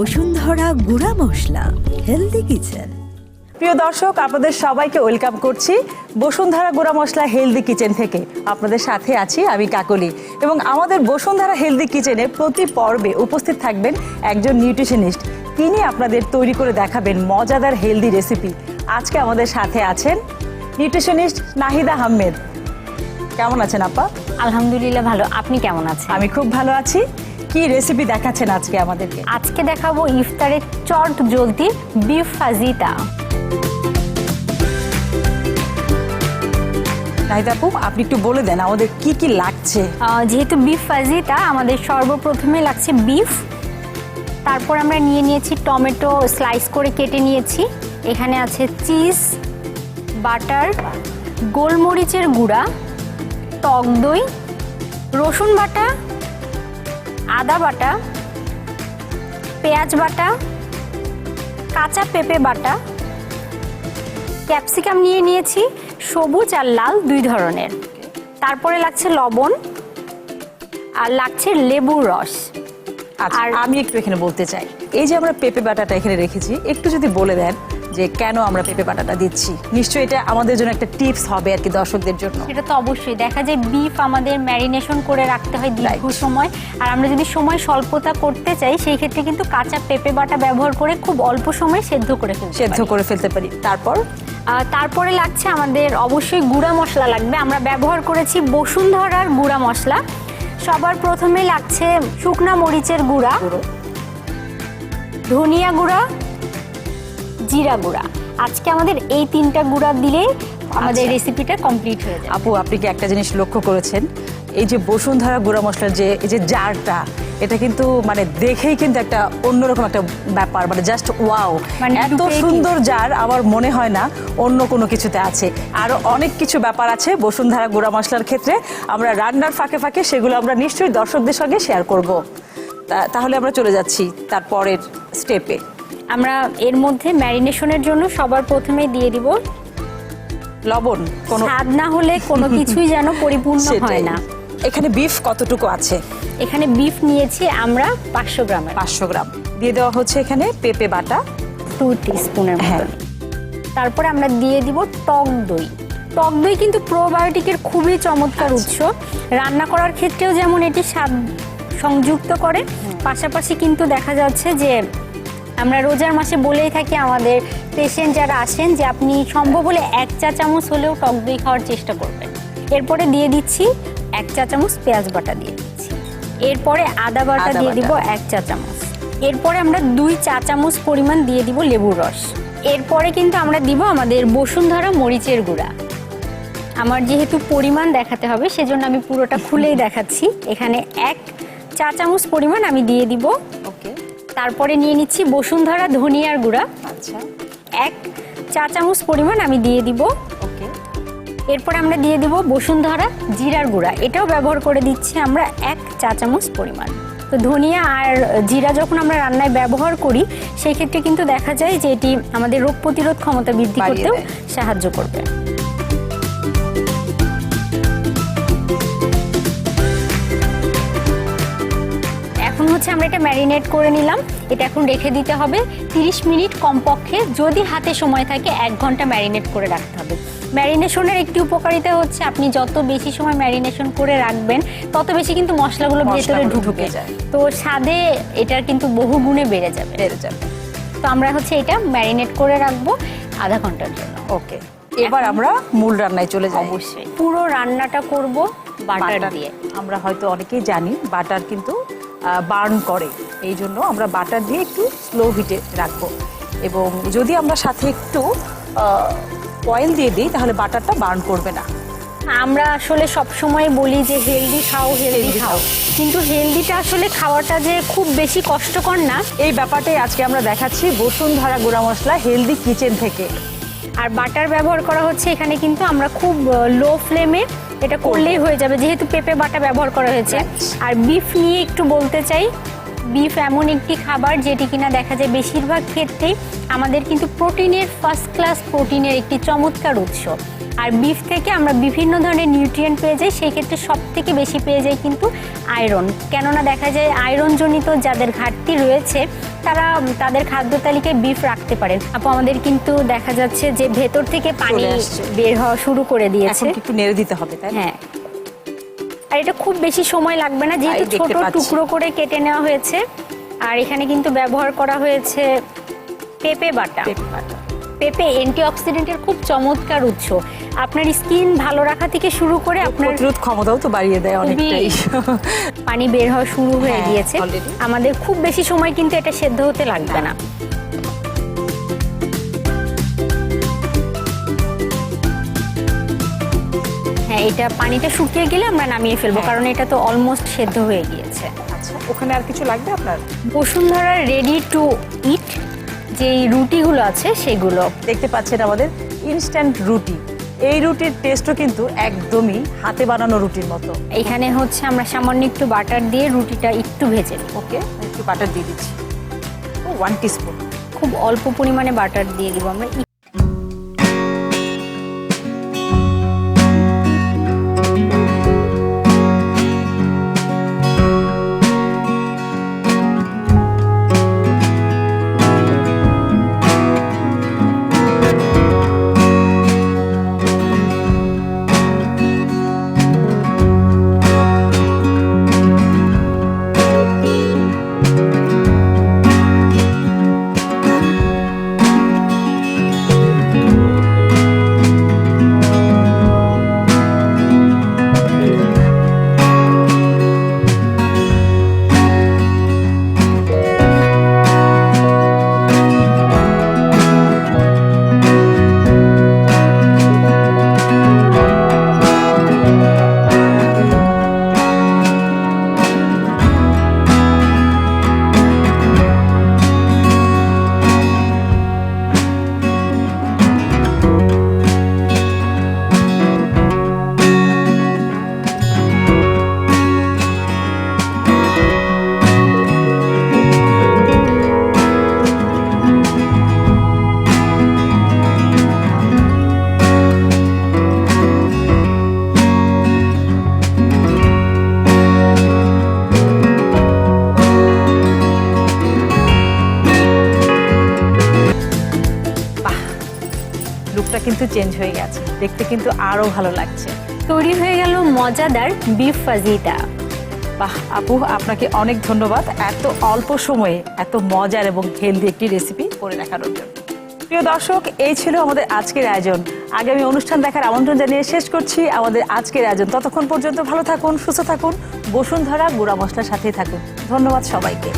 বসুন্ধরা গুঁড়া মশলা healthy kitchen. প্রিয় দর্শক, আপনাদের সবাইকে ওয়েলকাম করছি বসুন্ধরা গুঁড়া মশলা হেলদি কিচেন থেকে। আপনাদের সাথে আছি আমি কাকলি, এবং আমাদের বসুন্ধরা হেলদি কিচেনে প্রতি পর্বে উপস্থিত থাকবেন একজন নিউট্রিশনিস্ট। তিনি আপনাদের তৈরি করে দেখাবেন মজাদার হেলদি রেসিপি। আজকে আমাদের সাথে আছেন নিউট্রিশনিস্ট নাহিদা আহমেদ। কেমন আছেন আপা? আলহামদুলিল্লাহ ভালো। আপনি কেমন আছেন? আমি খুব ভালো আছি। কি রেসিপি দেখাচ্ছেন আজকে আমাদেরকে? আজকে দেখাবো ইফতারের চট জলদি বিফ ফাজিতা। নাহিদা আপু, আপনি একটু বলে দেন আমাদের কি কি লাগছে। যেহেতু বিফ ফাজিতা, আমাদের সর্বপ্রথমে লাগছে বিফ। তারপর আমরা নিয়েছি টমেটো স্লাইস করে কেটে নিয়েছি। এখানে আছে চিজ, বাটার, গোলমরিচের গুঁড়া, টক দই, রসুন বাটা, আদা বাটা, পেঁয়াজ বাটা, কাঁচা পেঁপে বাটা, ক্যাপসিকাম নিয়েছি সবুজ আর লাল দুই ধরনের। তারপরে লাগছে লবণ আর লাগছে লেবুর রস। আর আমি একটু এখানে বলতে চাই, এই যে আমরা পেঁপে বাটাটা এখানে রেখেছি, একটু যদি বলে দেন যে কেন আমরা পেঁপে বাটাটা দিচ্ছি। নিশ্চয়ই এটা আমাদের জন্য একটা টিপস হবে আর কি দর্শকদের জন্য। সেটা তো অবশ্যই। দেখা যায় বিফ আমাদের ম্যারিনেশন করে রাখতে হয় দীর্ঘ সময়, আর আমরা যদি সময় স্বল্পতা করতে চাই সেই ক্ষেত্রে কিন্তু কাঁচা পেঁপে বাটা ব্যবহার করে খুব অল্প সময়ে সেদ্ধ করে ফেলতে পারি। তারপরে লাগছে আমাদের অবশ্যই গুঁড়া মশলা লাগবে। আমরা ব্যবহার করেছি বসুন্ধরার গুঁড়া মশলা। সবার প্রথমে লাগছে শুকনা মরিচের গুঁড়া, ধনিয়া গুঁড়া, জিরা গুঁড়া। আজকে আমাদের এই তিনটা গুঁড়া দিলেই আমাদের রেসিপিটা কমপ্লিট হয়ে যাবে। আপু, আপনি কি একটা জিনিস লক্ষ্য করেছেন, এই যে বসুন্ধরা গুঁড়া মশলার যে এই যে জারটা, এটা কিন্তু মানে দেখেই কিন্তু একটা অন্যরকম একটা ব্যাপার, মানে জাস্ট ওয়াও। এত সুন্দর জার আমার মনে হয় না অন্য কোনো কিছুতে আছে। আরো অনেক কিছু ব্যাপার আছে বসুন্ধরা গুঁড়া মশলার ক্ষেত্রে। আমরা রান্নার ফাঁকে ফাঁকে সেগুলো আমরা নিশ্চয়ই দর্শকদের সঙ্গে শেয়ার করব। তাহলে আমরা চলে যাচ্ছি তারপরের স্টেপে। আমরা এর মধ্যে ম্যারিনেশনের জন্য সবার প্রথমে দিয়ে দিব লবণ। স্বাদ না হলে কোনো কিছুই যেন পরিপূর্ণ হয় না। এখানে বিফ কতটুকু আছে? এখানে বিফ নিয়েছি আমরা 500 গ্রাম। 500 গ্রাম দিয়ে দেওয়া হচ্ছে এখানে পেঁপে বাটা 2 টিস্পুনের মতো। তারপরে আমরা দিয়ে দিব টক দই। টক দই কিন্তু প্রোবায়োটিকের খুবই চমৎকার উৎস। রান্না করার ক্ষেত্রেও যেমন এটি স্বাদ সংযুক্ত করে, পাশাপাশি কিন্তু দেখা যাচ্ছে যে আমরা রোজার মাসে বলেই থাকি আমাদের পেশেন্ট যারা আসেন যে আপনি সম্ভব হলে 1 চা চামচ হলেও টক দই খাওয়ার চেষ্টা করবেন। এরপরে দিয়ে দিচ্ছি 1 চা চামচ পেঁয়াজ বাটা দিয়ে দিচ্ছি। এরপরে আদা বাটা দিয়ে দিব 1 চা চামচ। এরপরে আমরা 2 চা চামচ পরিমাণ দিয়ে দিব লেবুর রস। এরপরে কিন্তু আমরা দিব আমাদের বসুন্ধরা মরিচের গুঁড়া। আমার যেহেতু পরিমাণ দেখাতে হবে সেজন্য আমি পুরোটা খুলেই দেখাচ্ছি। এখানে 1 চা চামচ পরিমাণ আমি দিয়ে দিব। তারপরে নিয়ে নিচ্ছি বসুন্ধরা ধনিয়ার গুঁড়া। আচ্ছা, 1 চা চামচ পরিমাণ আমি দিয়ে দিব। এরপর আমরা দিয়ে দিব বসুন্ধরা জিরার গুঁড়া। এটাও ব্যবহার করে দিচ্ছি আমরা 1 চা চামচ পরিমাণ। তো ধনিয়া আর জিরা যখন আমরা রান্নায় ব্যবহার করি সেই ক্ষেত্রে কিন্তু দেখা যায় যে এটি আমাদের রোগ প্রতিরোধ ক্ষমতা বৃদ্ধি করতেও সাহায্য করবে। এখন হচ্ছে আমরা এটা ম্যারিনেট করে নিলাম। এটা এখন রেখে দিতে হবে 30 মিনিট কমপক্ষে, যদি হাতে সময় থাকে 1 ঘন্টা ম্যারিনেট করে রাখতে হবে। ম্যারিনেশনের একটি উপকারিতা হচ্ছে আপনি যত বেশি সময় ম্যারিনেশন করে রাখবেন তত বেশি কিন্তু মশলাগুলো ভেতরে ঢুকে যায়, তো স্বাদে এটার কিন্তু বহু গুণে বেড়ে যাবে। তো আমরা হচ্ছে এটা ম্যারিনেট করে রাখবো আধা ঘন্টার জন্য। ওকে, এবার আমরা মূল রান্নায় চলে যাব। অবশ্যই পুরো রান্নাটা করব বাটার দিয়ে। আমরা হয়তো অনেকেই জানি বাটার কিন্তু বার্ন করে, এই জন্য আমরা বাটার দিয়ে একটু স্লো হিটে রাখবো, এবং যদি আমরা সাথে একটু অয়েল দিয়ে দিই তাহলে বাটারটা বার্ন করবে না। আমরা আসলে সব সময় বলি যে হেলদি খাও, কিন্তু হেলদিটা আসলে খাওয়াটা যে খুব বেশি কষ্টকর না, এই ব্যাপারটাই আজকে আমরা দেখাচ্ছি বসুন্ধরা গুঁড়া মশলা হেলদি কিচেন থেকে। আর বাটার ব্যবহার করা হচ্ছে এখানে কিন্তু আমরা খুব লো ফ্লেমে এটা করলেই হয়ে যাবে, যেহেতু পেঁপে বাটা ব্যবহার করা হয়েছে। আর বিফ নিয়ে একটু বলতে চাই, বিফ এমন একটি খাবার যেটি কিনা দেখা যায় বেশিরভাগ ক্ষেত্রেই আমাদের কিন্তু প্রোটিনের ফার্স্ট ক্লাস প্রোটিনের একটি চমৎকার উৎস। আর বিফ থেকে আমরা বিভিন্ন ধরনের নিউট্রিয়েন্ট পেয়ে যাই, সেই ক্ষেত্রে সব থেকে বেশি পেয়ে যাই কিন্তু আয়রন। কেননা দেখা যায় আয়রনজনিত যাদের ঘাটতি রয়েছে তারা তাদের খাদ্য তালিকায় বিফ রাখতে পারেন। আপু আমাদের কিন্তু দেখা যাচ্ছে যে ভেতর থেকে পানি বের হওয়া শুরু করে দিয়েছে, একটু নেড়ে দিতে হবে, তাই? হ্যাঁ, আর এটা খুব বেশি সময় লাগবে না যেহেতু ছোট টুকরো করে কেটে নেওয়া হয়েছে। আর এখানে কিন্তু ব্যবহার করা হয়েছে পেঁপে বাটা। পেঁপে অ্যান্টিঅক্সিডেন্টের খুব চমৎকার উৎস, আপনার স্কিন ভালো রাখা থেকে শুরু করে আপনার প্রতিরোধ ক্ষমতাও তো বাড়িয়ে দেয় অনেকটাই। পানি বের হওয়া শুরু হয়ে গিয়েছে, আমাদের খুব বেশি সময় কিন্তু এটা সেদ্ধ হতে লাগবে না। হ্যাঁ, এটা পানিটা শুকিয়ে গেলে আমরা নামিয়ে ফেলবো, কারণ এটা তো অলমোস্ট সেদ্ধ হয়ে গিয়েছে। আচ্ছা, ওখানে আর কিছু লাগবে আপনার? বসুন্ধরার রেডি টু ইট যেই রুটিগুলো আছে সেগুলো দেখতে পাচ্ছেন, আমাদের ইনস্ট্যান্ট রুটি। এই রুটির টেস্টও কিন্তু একদমই হাতে বানানো রুটির মতো। এখানে হচ্ছে আমরা সামান্য একটু বাটার দিয়ে রুটিটা একটু ভেজে নিই। ওকে, একটু বাটার দিয়ে দিচ্ছি, 1 টিস্পুন। খুব অল্প পরিমাণে বাটার দিয়ে দিব আমরা। লুকটা কিন্তু চেঞ্জ হয়ে গেছে, দেখতে কিন্তু আরো ভালো লাগছে। তৈরি হয়ে গেল মজাদার বিফ ফাজিতা। বাহ আপু, আপনাকে অনেক ধন্যবাদ এত অল্প সময়ে এত মজার এবং হেলদি একটি রেসিপি করে দেখানোর জন্য। প্রিয় দর্শক, এই ছিল আমাদের আজকের আয়োজন। আগামী অনুষ্ঠান দেখার আমন্ত্রণ জানিয়ে শেষ করছি আমাদের আজকের আয়োজন। ততক্ষণ পর্যন্ত ভালো থাকুন, সুস্থ থাকুন, বসুন্ধরা গুঁড়া মশলার সাথেই থাকুন। ধন্যবাদ সবাইকে।